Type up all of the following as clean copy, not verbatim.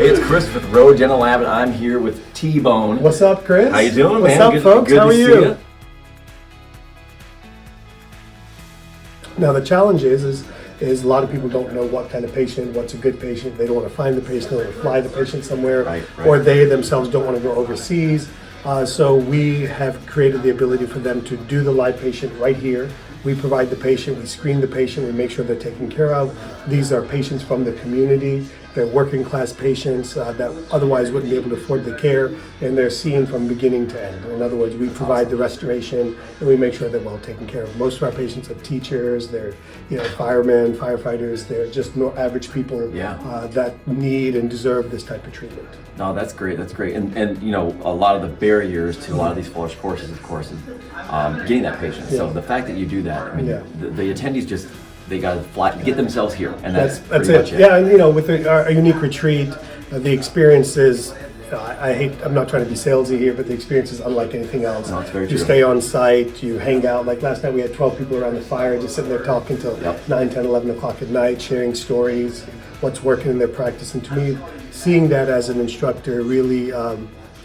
Hey, it's Chris with Road Dental Lab, and I'm here with T-Bone. What's up, Chris? How you doing, What's man? up, folks? Good How to are see you? ya. Now, the challenge is a lot of people don't know what kind of patient, what's a good patient. They don't want to find the patient, they want to fly the patient somewhere, Right. or they themselves don't want to go overseas. So we have created the ability for them to do the live patient right here. We provide the patient, we screen the patient, we make sure they're taken care of. These are patients from the community. They're working class patients that otherwise wouldn't be able to afford the care, and they're seen from beginning to end. In other words, we provide the restoration and we make sure they're well taken care of. Most of our patients are teachers, they're firemen, firefighters, they're just average people that need and deserve this type of treatment. No, that's great. That's great. And a lot of the barriers to a lot of these flush courses, of course, is getting that patient. So the fact that you do that, I mean, the attendees they got to fly, get themselves here, and that's pretty much it. Yeah, and with our unique retreat, the experience is, I'm not trying to be salesy here, but the experience is unlike anything else. No, it's very you true. stay on site, you hang out. Like last night we had 12 people around the fire, just sitting there talking till 9, 10, 11 o'clock at night, sharing stories, what's working in their practice. And to me, seeing that as an instructor really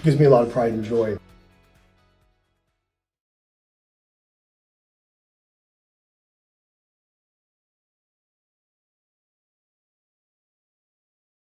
gives me a lot of pride and joy